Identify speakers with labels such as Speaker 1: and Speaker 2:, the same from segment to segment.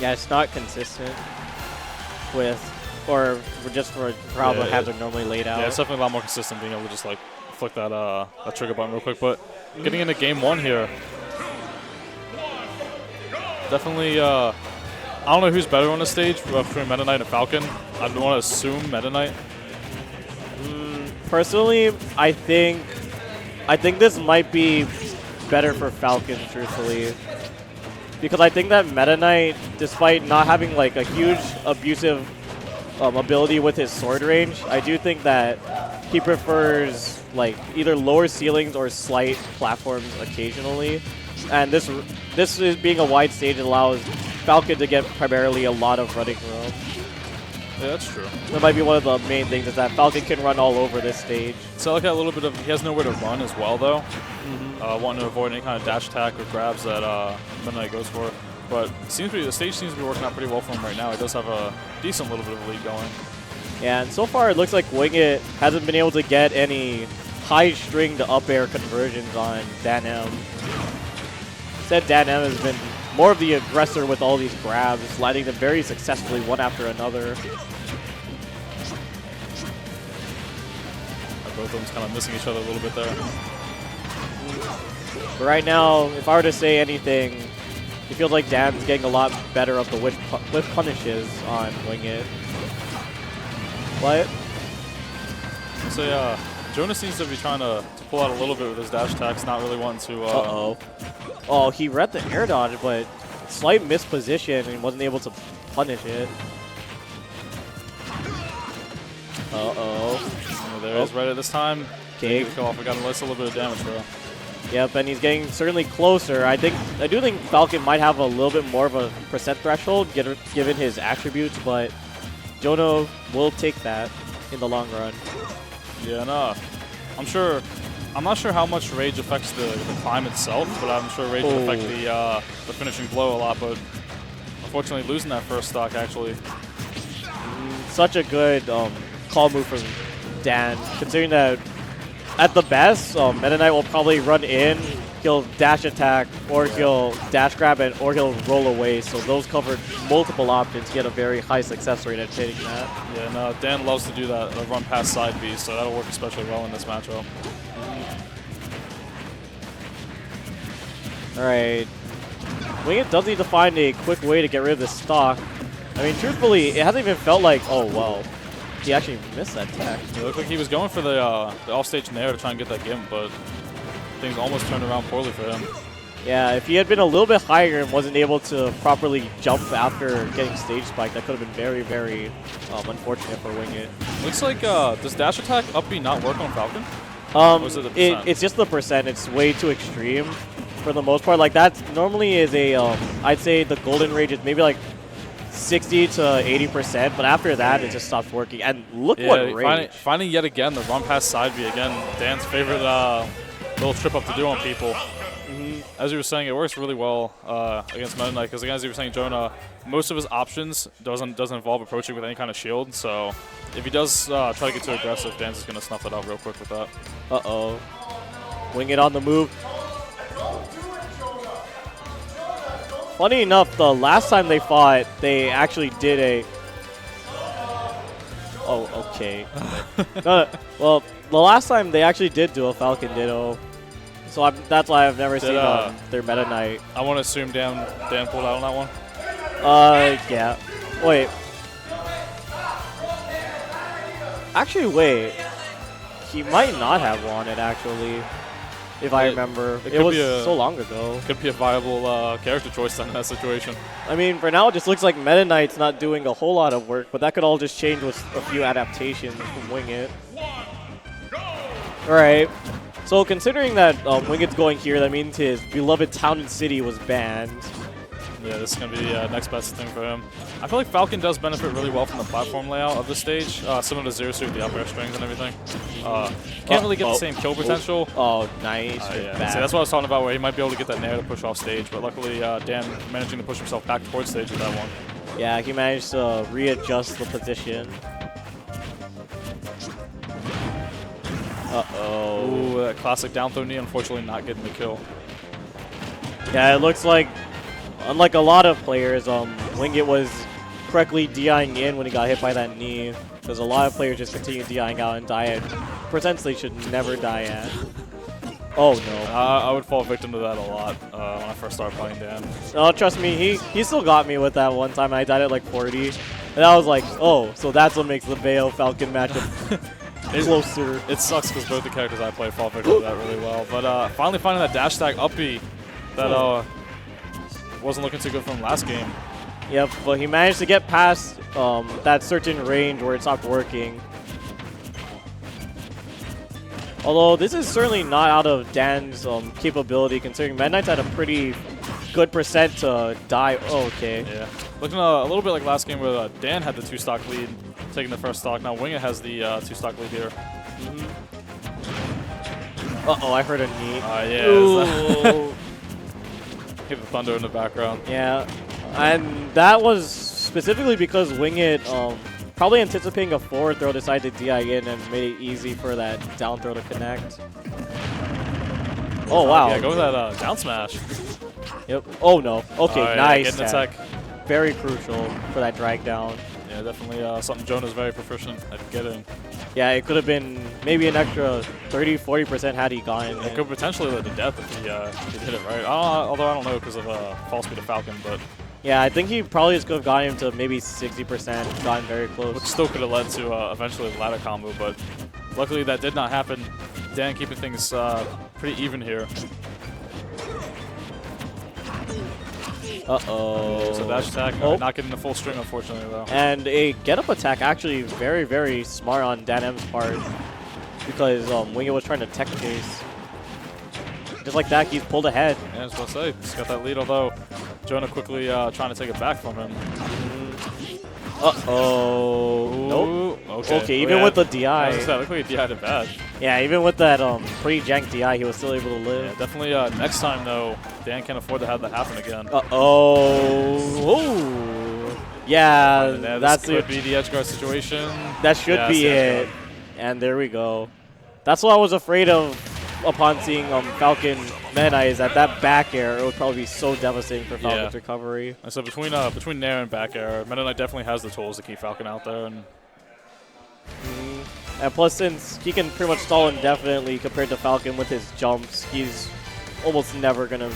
Speaker 1: Yeah, it's not consistent with, or just for how the halves are normally laid out.
Speaker 2: Yeah, it's definitely a lot more consistent being able to just like flick that trigger button real quick. But getting into game one here, definitely. I don't know who's better on the stage between Meta Knight and Falcon. I don't want to assume Meta Knight.
Speaker 1: Personally, I think this might be better for Falcon, truthfully. Because I think that Meta Knight, despite not having like a huge abusive ability with his sword range, I do think that he prefers like either lower ceilings or slight platforms occasionally. And this is being a wide stage, it allows Falcon to get primarily a lot of running room.
Speaker 2: Yeah, that's true.
Speaker 1: That might be one of the main things, is that Falcon can run all over this stage.
Speaker 2: So like a little bit of, he has nowhere to run as well though. Wanting to avoid any kind of dash attack or grabs that Meta Knight goes for. But the stage seems to be working out pretty well for him right now. He does have a decent little bit of a lead going.
Speaker 1: Yeah, and so far it looks like WINGIT hasn't been able to get any high string to up air conversions on DanM. Instead, DanM has been more of the aggressor with all these grabs, landing them very successfully one after another.
Speaker 2: Both of them kind of missing each other a little bit there.
Speaker 1: But right now, if I were to say anything, it feels like DanM's getting a lot better of the whiff punishes on WINGIT. What?
Speaker 2: So yeah, Jonas seems to be trying to pull out a little bit with his dash attacks, not really wanting to...
Speaker 1: Oh, he read the air dodge, but slight misposition and wasn't able to punish it.
Speaker 2: There it is right at this time.
Speaker 1: Okay.
Speaker 2: Go off. We got a little bit of damage, bro.
Speaker 1: Yep, and he's getting certainly closer. I do think Falcon might have a little bit more of a percent threshold given his attributes, but Jono will take that in the long run.
Speaker 2: Yeah, no. I'm not sure how much rage affects the climb itself, but I'm sure rage will affect the finishing blow a lot. But unfortunately, losing that first stock actually.
Speaker 1: Such a good call move from Dan, considering that at the best, Meta Knight will probably run in, he'll dash attack, or he'll dash grab, or he'll roll away. So those covered multiple options. He had a very high success rate at hitting that.
Speaker 2: Yeah, no, Dan loves to do that, run past side B, so that'll work especially well in this matchup.
Speaker 1: Alright. WINGIT does need to find a quick way to get rid of this stock. I mean, truthfully, it hasn't even felt like, oh, wow. He actually missed that tech.
Speaker 2: It looked like he was going for the offstage nair to try and get that gimp, but things almost turned around poorly for him.
Speaker 1: Yeah, if he had been a little bit higher and wasn't able to properly jump after getting stage spiked, that could have been very, very unfortunate for WINGIT.
Speaker 2: Looks like, does dash attack up B not work on Falcon?
Speaker 1: Or
Speaker 2: is it the percent?
Speaker 1: It's just the percent. It's way too extreme for the most part. Like, that normally is a, I'd say the golden range is maybe like 60 to 80%, but after that, it just stops working. And look what range.
Speaker 2: Finding yet again the run past side B again, Dan's favorite little trip up to do on people. As you were saying, it works really well against Meta Knight, because again, as you were saying, Jonah, most of his options doesn't involve approaching with any kind of shield. So if he does try to get too aggressive, Dan's is going to snuff that out real quick with that.
Speaker 1: WINGIT on the move. Funny enough, the last time they fought, they actually did a... Oh, okay. Well, the last time they actually did do a Falcon Ditto. So that's why I've never seen their Meta Knight.
Speaker 2: I want to assume Dan pulled out on that one.
Speaker 1: Yeah. Wait. Actually, wait. He might not have won it, actually. If I remember. It was so long ago.
Speaker 2: Could be a viable character choice then in that situation.
Speaker 1: I mean, for now, it just looks like Meta Knight's not doing a whole lot of work, but that could all just change with a few adaptations from WINGIT. Alright. So considering that WINGIT's going here, that means his beloved town and city was banned.
Speaker 2: Yeah, this is going to be the next best thing for him. I feel like Falcon does benefit really well from the platform layout of the stage, similar to Zero Suit with the up air strings and everything. Can't really get the same kill potential.
Speaker 1: Oh, nice.
Speaker 2: Yeah. So that's what I was talking about, where he might be able to get that nair to push off stage, but luckily Dan managing to push himself back towards stage with that one.
Speaker 1: Yeah, he managed to readjust the position.
Speaker 2: Ooh, that classic down throw knee, unfortunately not getting the kill.
Speaker 1: Yeah, it looks like unlike a lot of players, WINGIT was correctly DIing in when he got hit by that knee. Because a lot of players just continue DIing out and die at percents they should never die at. Oh no.
Speaker 2: I would fall victim to that a lot when I first started playing Dan.
Speaker 1: No, trust me, he still got me with that one time. I died at like 40. And I was like, oh, so that's what makes the Vale Falcon matchup closer.
Speaker 2: It sucks because both the characters I play fall victim to that really well. But finally finding that dash tag up B that wasn't looking too good from last game.
Speaker 1: Yep, but he managed to get past that certain range where it stopped working. Although this is certainly not out of DanM's capability, considering Meta Knight's had a pretty good percent to die. Oh, okay.
Speaker 2: Yeah. Looking a little bit like last game where Dan had the 2-stock lead, taking the first stock. Now WINGIT has the 2-stock lead here.
Speaker 1: Uh-oh, I heard a knee.
Speaker 2: Yeah. Hit the thunder in the background.
Speaker 1: Yeah, and that was specifically because WINGIT, probably anticipating a forward throw, decided to DI in and made it easy for that down throw to connect. Oh, wow.
Speaker 2: Yeah, go with that down smash.
Speaker 1: Yep. Oh, no. Okay,
Speaker 2: right,
Speaker 1: nice.
Speaker 2: Getting the tech.
Speaker 1: Very crucial for that drag down.
Speaker 2: Yeah, definitely something Jonah's very proficient at getting.
Speaker 1: Yeah, it could have been maybe an extra 30-40% had he gotten
Speaker 2: it. Could potentially lead to death if he hit it right. Although I don't know because of fall speed of Falcon, but
Speaker 1: yeah, I think he probably just could have gotten him to maybe 60%, gotten very close.
Speaker 2: Which still could have led to eventually the ladder combo, but luckily that did not happen. Dan keeping things pretty even here.
Speaker 1: Uh-oh.
Speaker 2: So dash attack, not getting the full string, unfortunately, though.
Speaker 1: And a get-up attack actually very, very smart on DanM's part because WINGIT was trying to tech chase. Just like that, he's pulled ahead.
Speaker 2: Yeah, I was going to say, he's got that lead, although Jonah quickly trying to take it back from him.
Speaker 1: Uh-oh. Nope. Okay, even
Speaker 2: yeah,
Speaker 1: with the DI.
Speaker 2: I was gonna say, look like he DI'd it bad.
Speaker 1: Yeah, even with that pretty jank DI, he was still able to live.
Speaker 2: Yeah, definitely next time, though, Dan can't afford to have that happen again.
Speaker 1: Uh-oh. Yeah,
Speaker 2: that could be the edge guard situation.
Speaker 1: That should be it. And there we go. That's what I was afraid of upon seeing Falcon Meta Knight, is that back air, it would probably be so devastating for Falcon's recovery.
Speaker 2: And so between Nair and back air, Meta Knight definitely has the tools to keep Falcon out there. And
Speaker 1: and plus, since he can pretty much stall indefinitely compared to Falcon with his jumps, he's almost never going to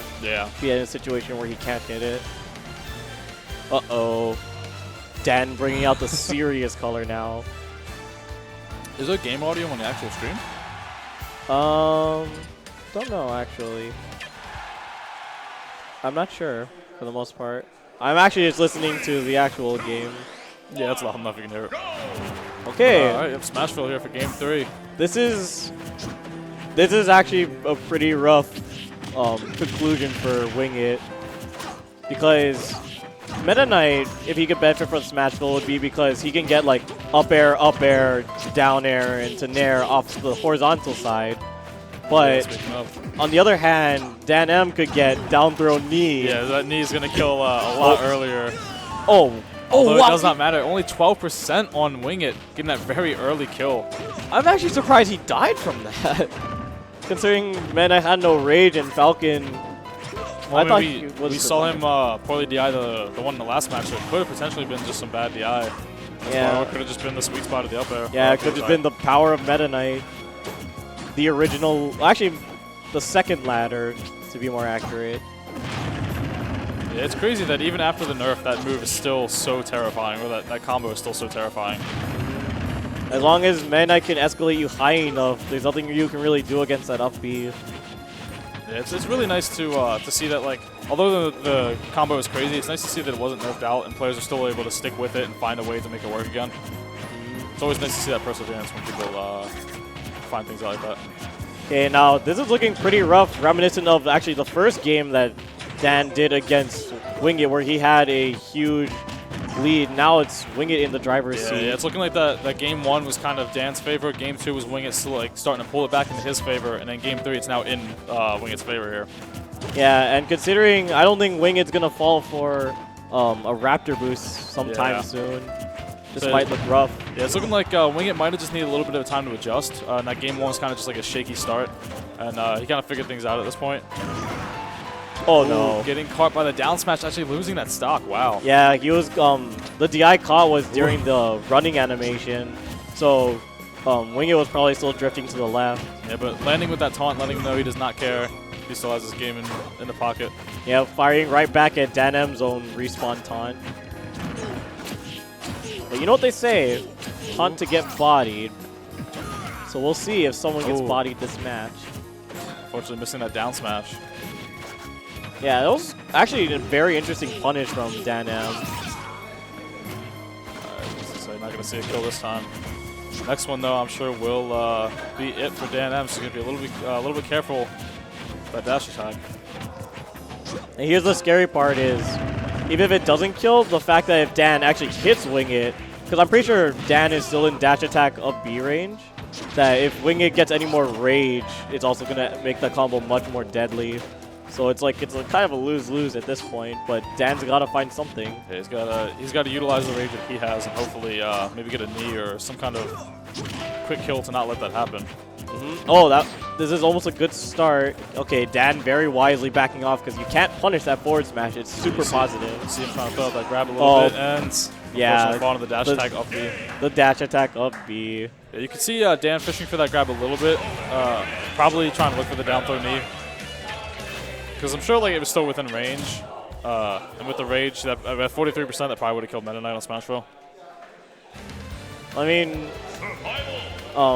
Speaker 1: be in a situation where he can't hit it. Uh-oh. Dan bringing out the serious color now.
Speaker 2: Is there game audio on the actual stream?
Speaker 1: Don't know, actually. I'm not sure, for the most part. I'm actually just listening to the actual game.
Speaker 2: Yeah, that's loud enough you can hear it.
Speaker 1: Okay.
Speaker 2: All right, you have Smashville here for Game 3.
Speaker 1: This is actually a pretty rough conclusion for WINGIT, because Meta Knight, if he could benefit from Smashville, would be because he can get like up air, down air, into nair off the horizontal side. But on the other hand, DanM could get down throw knee.
Speaker 2: Yeah, that knee is going to kill a lot earlier.
Speaker 1: Oh,
Speaker 2: it does not matter. Only 12% on WINGIT, getting that very early kill.
Speaker 1: I'm actually surprised he died from that. Considering Meta Knight had no rage and Falcon.
Speaker 2: Well, I thought we saw him poorly DI the one in the last match, so it could have potentially been just some bad DI.
Speaker 1: Yeah.
Speaker 2: Or it could have just been the sweet spot of the up air.
Speaker 1: Yeah, it could have just been the power of Meta Knight. The original, actually, the second ladder, to be more accurate.
Speaker 2: Yeah, it's crazy that even after the nerf, that move is still so terrifying, or that combo is still so terrifying.
Speaker 1: As long as Meta Knight can escalate you high enough, there's nothing you can really do against that up B.
Speaker 2: Yeah, it's really nice to see that, like, although the combo is crazy, it's nice to see that it wasn't nerfed out and players are still able to stick with it and find a way to make it work again. It's always nice to see that perseverance when people find things out like that.
Speaker 1: Okay, now this is looking pretty rough, reminiscent of actually the first game that Dan did against WINGIT, where he had a huge lead. Now it's WINGIT in the driver's seat.
Speaker 2: Yeah, it's looking like that game 1 was kind of Dan's favor. Game 2 was WINGIT still like starting to pull it back into his favor, and then Game 3 it's now in WINGIT's favor here.
Speaker 1: Yeah, and considering I don't think WINGIT's gonna fall for a Raptor boost sometime soon. This might look rough.
Speaker 2: Yeah, it's looking like WINGIT might have just needed a little bit of time to adjust. And that game 1 was kind of just like a shaky start, and he kind of figured things out at this point.
Speaker 1: Oh no.
Speaker 2: Getting caught by the down smash, actually losing that stock. Wow.
Speaker 1: Yeah, he was, the DI caught was during the running animation. So, WINGIT was probably still drifting to the left.
Speaker 2: Yeah, but landing with that taunt, letting him know he does not care. He still has his game in the pocket.
Speaker 1: Yeah, firing right back at DanM's own respawn taunt. But you know what they say, hunt to get bodied. So we'll see if someone gets bodied this match.
Speaker 2: Unfortunately, missing that down smash.
Speaker 1: Yeah, that was actually a very interesting punish from DanM.
Speaker 2: So you're not going to see a kill this time. Next one, though, I'm sure will be it for DanM. So he's going to be a little bit careful with that dash attack.
Speaker 1: And here's the scary part is, even if it doesn't kill, the fact that if Dan actually hits WINGIT, because I'm pretty sure Dan is still in dash attack up B range, that if WINGIT gets any more rage, it's also going to make the combo much more deadly. So it's like, it's a kind of a lose-lose at this point, but Dan's got to find something.
Speaker 2: Yeah, he's got to utilize the rage that he has and hopefully maybe get a knee or some kind of quick kill to not let that happen.
Speaker 1: Oh, this is almost a good start. Okay, Dan very wisely backing off because you can't punish that forward smash. It's super positive.
Speaker 2: See him trying to throw out that grab a little bit and
Speaker 1: yeah,
Speaker 2: fall into the dash attack up B.
Speaker 1: The dash attack up B.
Speaker 2: Yeah, you can see Dan fishing for that grab a little bit, probably trying to look for the down throw knee. Because I'm sure like it was still within range, and with the rage, that at 43%, that probably would have killed Meta Knight on Smashville.
Speaker 1: I mean,